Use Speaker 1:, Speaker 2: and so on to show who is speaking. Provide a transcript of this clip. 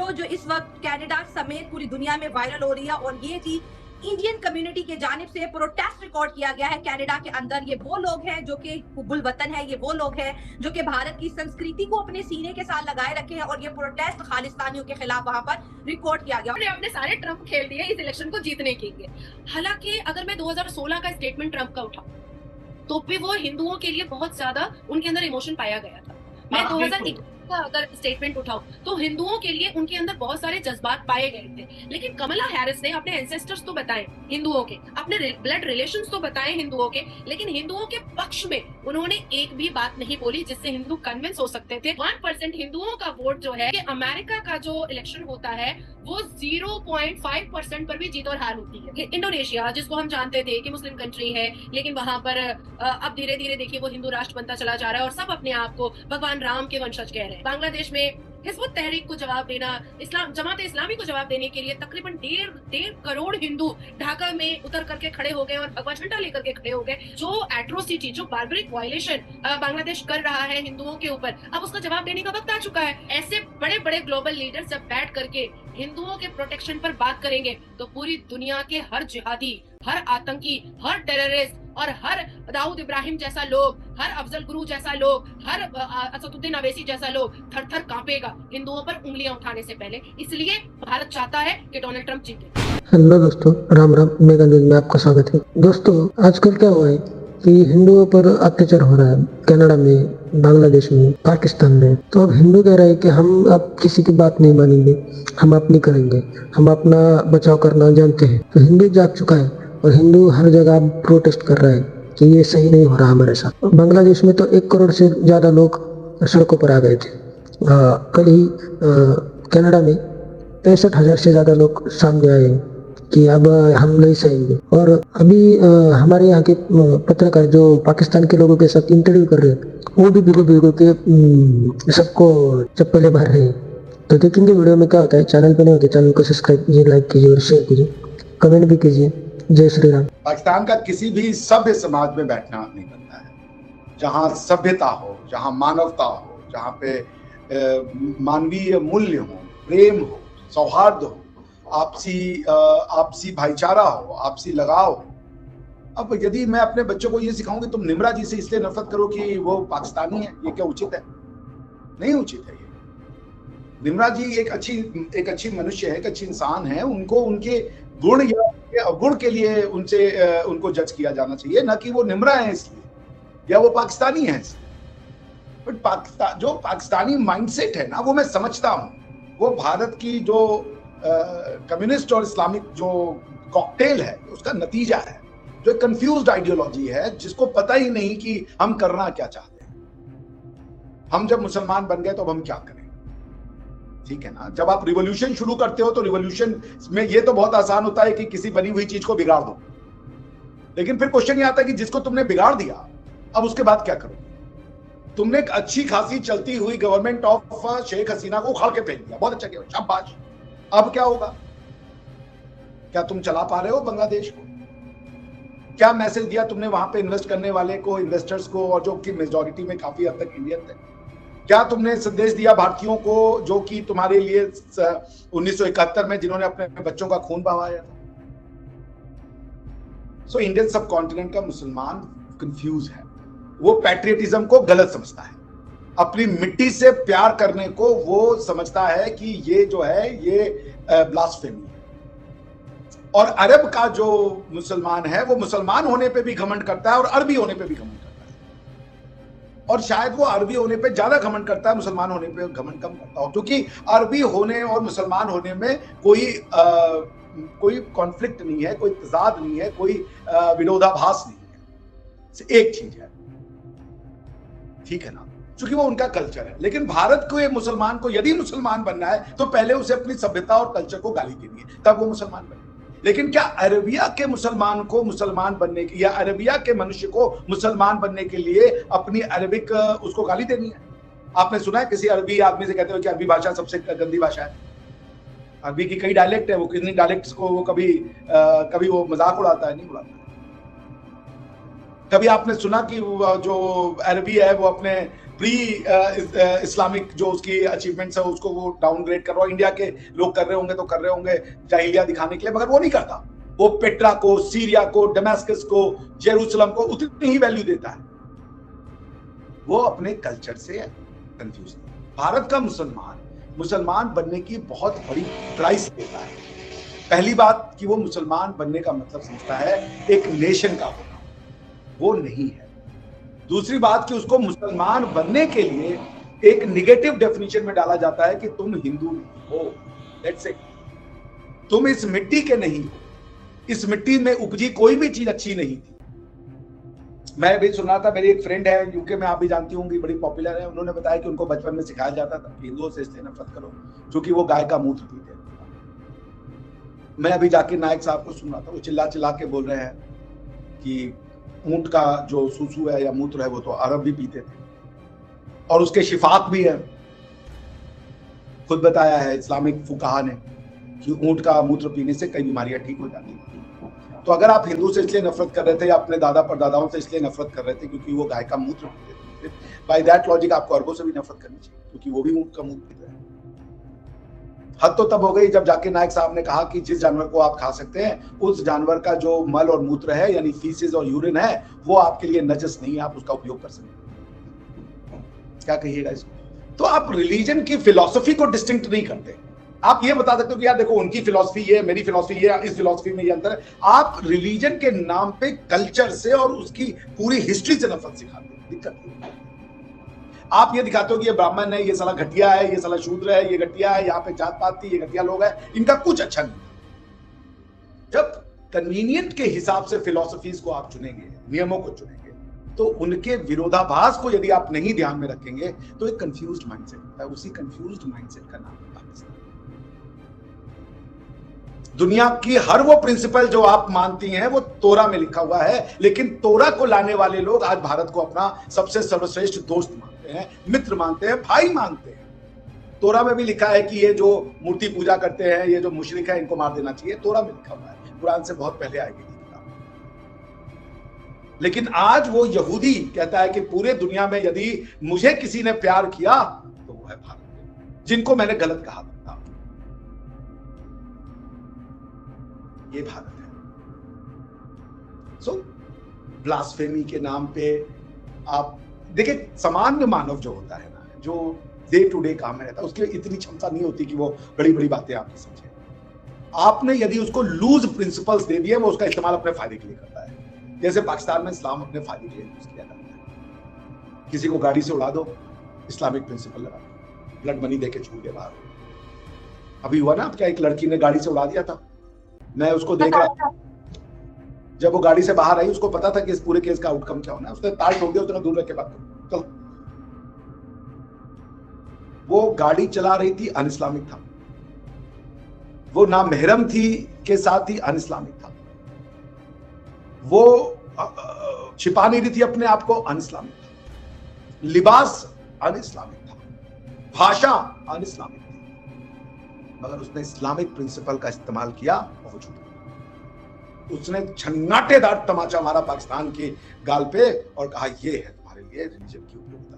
Speaker 1: Video जो इस वक्त कनाडा समेत पूरी दुनिया में वायरल हो रही है और ये थी इंडियन कम्युनिटी के जानिब से प्रोटेस्ट रिकॉर्ड किया गया है कनाडा के अंदर। ये वो लोग हैं जो कि हुब्बुल वतन है, ये वो लोग हैं जो कि भारत की संस्कृति को अपने सीने के साथ लगाए रखे हैं और ये प्रोटेस्ट खालिस्तानियों के खिलाफ वहां पर रिकॉर्ड किया गया।
Speaker 2: अपने सारे ट्रम्प खेल दिए इस इलेक्शन को जीतने के लिए। हालांकि अगर मैं 2016 का स्टेटमेंट ट्रम्प का उठाऊं तो भी वो हिंदुओं के लिए बहुत ज्यादा उनके अंदर इमोशन पाया गया था। मैं 2021 का अगर स्टेटमेंट उठाऊं तो हिंदुओं के लिए उनके अंदर बहुत सारे जज्बात पाए गए थे। लेकिन कमला हैरिस ने अपने एंसेस्टर्स तो बताए हिंदुओं के, अपने ब्लड रिलेशंस तो बताए हिंदुओं के, लेकिन हिंदुओं के पक्ष में उन्होंने एक भी बात नहीं बोली जिससे हिंदू कन्विंस हो सकते थे। 1% हिंदुओं का वोट जो है, अमेरिका का जो इलेक्शन होता है वो 0.5% पर भी जीत और हार होती है। इंडोनेशिया जिसको हम जानते थे कि मुस्लिम कंट्री है, लेकिन वहां पर अब धीरे धीरे देखिए वो हिंदू राष्ट्र बनता चला जा रहा है और सब अपने आप को भगवान राम के वंशज कह रहे हैं। बांग्लादेश में हिज़्बुत तहरीक को जवाब देना, जमात इस्लामी को जवाब देने के लिए तकरीबन 1.5 करोड़ हिंदू ढाका में उतर करके खड़े हो गए और भगवा झंडा लेकर के खड़े हो गए। जो एट्रोसिटी, जो बार्बरिक वायलेशन बांग्लादेश कर रहा है हिंदुओं के ऊपर, अब उसका जवाब देने का वक्त आ चुका है। ऐसे बड़े बड़े ग्लोबल लीडर जब बैठ करके हिंदुओं के प्रोटेक्शन पर बात करेंगे तो पूरी दुनिया के हर जिहादी, हर आतंकी, हर टेररिस्ट और हर दाऊद इब्राहिम जैसा लोग, हर अफजल गुरु जैसा लोग, हर असदुद्दीन अवैसी जैसा लोग थर थर कांपेगा हिंदुओं पर उंगलियां उठाने से पहले। इसलिए भारत चाहता है कि डोनाल्ड ट्रंप जीते।
Speaker 3: हेलो दोस्तों, राम राम। मेगा न्यूज में आपका स्वागत है। दोस्तों, आजकल क्या हुआ है कि हिंदुओं पर अत्याचार हो रहा है कनाडा में, बांग्लादेश में, पाकिस्तान में। तो अब हिंदू कह रहे हैं कि हम अब किसी की बात नहीं मानेंगे, हम अपनी करेंगे, हम अपना बचाव करना जानते हैं। तो हिंदू जाग चुका है और हिंदू हर जगह प्रोटेस्ट कर रहा है कि ये सही नहीं हो रहा हमारे साथ। बांग्लादेश में तो 1 करोड़ से ज्यादा लोग सड़कों पर आ गए थे। कल ही कनाडा में 65,000 से ज्यादा लोग सामने आए कि अब हम नहीं सहेंगे। और अभी हमारे यहाँ के पत्रकार जो पाकिस्तान के लोगों के साथ इंटरव्यू कर रहे हैं वो भी बिल्कुल के सबको चप्पलें मार रहे हैं। तो देखेंगे वीडियो में क्या होता है। चैनल पे नहीं होते, चैनल को सब्सक्राइब कीजिए, लाइक कीजिए और शेयर कीजिए, कमेंट भी कीजिए। जय श्री राम।
Speaker 4: पाकिस्तान का किसी भी सभ्य समाज में बैठना नहीं बनता है। जहाँ सभ्यता हो, जहाँ मानवता हो, जहाँ पे मानवीय मूल्य हो, प्रेम हो, सौहार्द हो, आपसी भाईचारा हो, आपसी लगाव हो। अब यदि मैं अपने बच्चों को ये सिखाऊं कि तुम निम्रा जी से इसलिए नफरत करो कि वो पाकिस्तानी है, ये क्या उचित है? नहीं उचित है। ये निम्रा जी एक अच्छी मनुष्य है, एक अच्छी इंसान है। उनको उनके गुण या अवगुण के लिए उनको जज किया जाना चाहिए, ना कि वो निम्रा है इसलिए या वो पाकिस्तानी है इसलिए। बट जो पाकिस्तानी माइंडसेट है ना, वो मैं समझता हूँ। वो भारत की जो कम्युनिस्ट और इस्लामिक जो कॉकटेल है उसका नतीजा है। जो कंफ्यूज्ड आइडियोलॉजी है, जिसको पता ही नहीं कि हम करना क्या चाहते हैं। हम जब मुसलमान बन गए तो अब हम क्या करें? ठीक है ना। जब आप रिवॉल्यूशन शुरू करते हो तो रिवॉल्यूशन में ये तो बहुत आसान होता है कि किसी बनी हुई चीज को बिगाड़ दो, लेकिन फिर क्वेश्चन ये आता है कि जिसको तुमने बिगाड़ दिया अब उसके बाद क्या करोगे? तुमने एक अच्छी खासी चलती हुई गवर्नमेंट ऑफ शेख हसीना को उखाड़ के फेंक दिया, बहुत अच्छा किया, शाबाश। अब क्या होगा? क्या तुम चला पा रहे हो बांग्लादेश को? क्या मैसेज दिया तुमने वहां पे इन्वेस्ट करने वाले को, इन्वेस्टर्स को, और जो कि मेजॉरिटी में काफी हद तक इंडियन थे? क्या तुमने संदेश दिया भारतीयों को जो कि तुम्हारे लिए 1971 में जिन्होंने अपने बच्चों का खून बहाया था? सो इंडियन सब कॉन्टिनेंट का मुसलमान कंफ्यूज है। वो पैट्रियटिज्म को गलत समझता है। अपनी मिट्टी से प्यार करने को वो समझता है कि ये जो है ये ब्लास्फेमी है। और अरब का जो मुसलमान है वो मुसलमान होने पे भी घमंड करता है और अरबी होने पे भी घमंड करता है। और शायद वो अरबी होने पे ज्यादा घमंड करता है, मुसलमान होने पे घमंड कम करता हो, क्योंकि अरबी होने और मुसलमान होने में कोई कॉन्फ्लिक्ट नहीं है, कोई तजाद नहीं है, कोई विरोधाभास नहीं है। एक चीज है, ठीक है ना, क्योंकि वो उनका कल्चर है। लेकिन भारत को, मुसलमान को यदि मुसलमान बनना है तो पहले उसे अपनी सभ्यता और कल्चर को गाली देनी है, तब वो मुसलमान बने। लेकिन क्या अरबिया के मुसलमान को मुसलमान बनने की, या अरबिया के मनुष्य को मुसलमान बनने के लिए अपनी अरबिक उसको गाली देनी है? आपने सुना है किसी अरबी आदमी से कहते हो कि अरबी भाषा सबसे गंदी भाषा है? अरबी की कई डायलेक्ट है, वो कितनी डायलेक्ट्स को वो कभी वो मजाक उड़ाता है? नहीं उड़ाता। कभी आपने सुना कि जो अरबी है वो अपने प्री इस्लामिक जो उसकी अचीवमेंट्स है उसको वो डाउनग्रेड कर रहा है। इंडिया के लोग कर रहे होंगे तो कर रहे होंगे जाहिलिया दिखाने के लिए, मगर वो नहीं करता। वो पेट्रा को, सीरिया को, डमास्कस को, जेरूसलम को उतनी ही वैल्यू देता है। वो अपने कल्चर से कंफ्यूज है। भारत का मुसलमान बनने की बहुत बड़ी प्राइस देता है। पहली बात कि वो मुसलमान बनने का मतलब समझता है एक नेशन का होना, वो नहीं है। दूसरी बात कि उसको मुसलमान बनने के लिए एक निगेटिव डेफिनेशन में डाला जाता है कि तुम हिंदू नहीं हो, दैट्स इट, तुम इस मिट्टी के नहीं हो, इस मिट्टी में उपजी कोई भी चीज अच्छी नहीं थी। मैं भी सुना था, मेरी एक फ्रेंड है यूके में, आप भी जानती होंगी, बड़ी पॉपुलर है। उन्होंने बताया कि उनको बचपन में सिखाया जाता था कि हिंदुओं से इसलिए नफरत करो क्योंकि वो गाय का मूत्र पीते हैं। मैं अभी जाकिर नायक साहब को सुन रहा था, वो चिल्ला चिल्ला के बोल रहे हैं कि ऊंट का जो सूसू है या मूत्र है वो तो अरब भी पीते थे और उसके शिफात भी है। खुद बताया है इस्लामिक फुकाहा ने कि ऊंट का मूत्र पीने से कई बीमारियां ठीक हो जाती हैं। तो अगर आप हिंदू से इसलिए नफरत कर रहे थे या अपने दादा परदादाओं से इसलिए नफरत कर रहे थे क्योंकि वो गाय का मूत्र पीते थे, बाय दैट लॉजिक आपको अरबों से भी नफरत करनी चाहिए क्योंकि वो भी ऊंट का मूत्र पीते हैं। हद तो तब हो गई जब जाकिर नायक साहब ने कहा कि जिस जानवर को आप खा सकते हैं उस जानवर का जो मल और मूत्र है यानी फीसिस और यूरिन है वो आपके लिए नजस नहीं है, आप उसका उपयोग कर सकते हैं। क्या कहिएगा इसको? तो आप रिलीजन की फिलॉसफी को डिस्टिंक्ट नहीं करते। आप ये बता सकते हो कि यार देखो उनकी फिलॉसफी ये, मेरी फिलॉसफी ये, इस फिलॉसफी में ये अंतर है। आप रिलीजन के नाम पे कल्चर से और उसकी पूरी हिस्ट्री से नफरत सिखाते हैं। दिक्कत है आप ये दिखाते हो कि ये ब्राह्मण है, ये साला घटिया है, ये साला शूद्र है, ये घटिया है, यहाँ पे जात पात थी, ये घटिया लोग है, इनका कुछ अच्छा नहीं। जब कन्वीनियंट के हिसाब से फिलॉसफीज को आप चुनेंगे, नियमों को चुनेंगे, तो उनके विरोधाभास को यदि आप नहीं ध्यान में रखेंगे तो एक कंफ्यूज्ड माइंडसेट होता है। उसी कंफ्यूज्ड माइंडसेट का नाम है पाकिस्तान। दुनिया की हर वो प्रिंसिपल जो आप मानती हैं वो तोरा में लिखा हुआ है, लेकिन तोरा को लाने वाले लोग आज भारत को अपना सबसे सर्वश्रेष्ठ दोस्त मानते हैं, मित्र मानते हैं, भाई मानते हैं। तोरा में भी लिखा है कि ये जो मूर्ति पूजा करते हैं, ये जो मुशरिक है, इनको मार देना चाहिए। तोरा में लिखा हुआ है, कुरान से बहुत पहले आएगी किताब। लेकिन आज वो यहूदी कहता है कि पूरे दुनिया में यदि मुझे किसी ने प्यार किया तो वो है भारत, जिनको मैंने गलत कहा था। ये भारत है। सो ब्लास्फेमी के नाम पे आप देखिए, सामान्य मानव जो होता है ना, जो डे टू डे काम में रहता है, उसकी इतनी क्षमता नहीं होती कि वो बड़ी बड़ी बातें आपकी समझे। आपने यदि उसको लूज प्रिंसिपल्स दे दिए, वो उसका इस्तेमाल अपने फायदे के लिए करता है। जैसे पाकिस्तान में इस्लाम अपने फायदे के लिए यूज किया जाता है। किसी को गाड़ी से उड़ा दो, इस्लामिक प्रिंसिपल लगा दो, ब्लड मनी देके छोड़ दे बाहर। अभी हुआ ना, क्या एक लड़की ने गाड़ी से उड़ा दिया था, मैं उसको देख रहा था। जब वो गाड़ी से बाहर आई, उसको पता था कि इस पूरे केस का आउटकम क्या होना है। उसने तार ठोक दिया, उसने दूर रख के बात करो, चल। वो गाड़ी चला रही थी, अनइस्लामिक था। वो ना महरम थी के साथ ही अनइस्लामिक था। वो छिपा नहीं रही थी अपने आप को, अनइस्लामिक था। लिबास अनइस्लामिक था, भाषा अनइस्लामिक थी, मगर उसने इस्लामिक प्रिंसिपल का इस्तेमाल किया और वो छूट गया। उसने छन्नाटेदार तमाचा मारा पाकिस्तान के गाल पे और कहा ये है तुम्हारे लिए रिलीजन की उपयोगिता।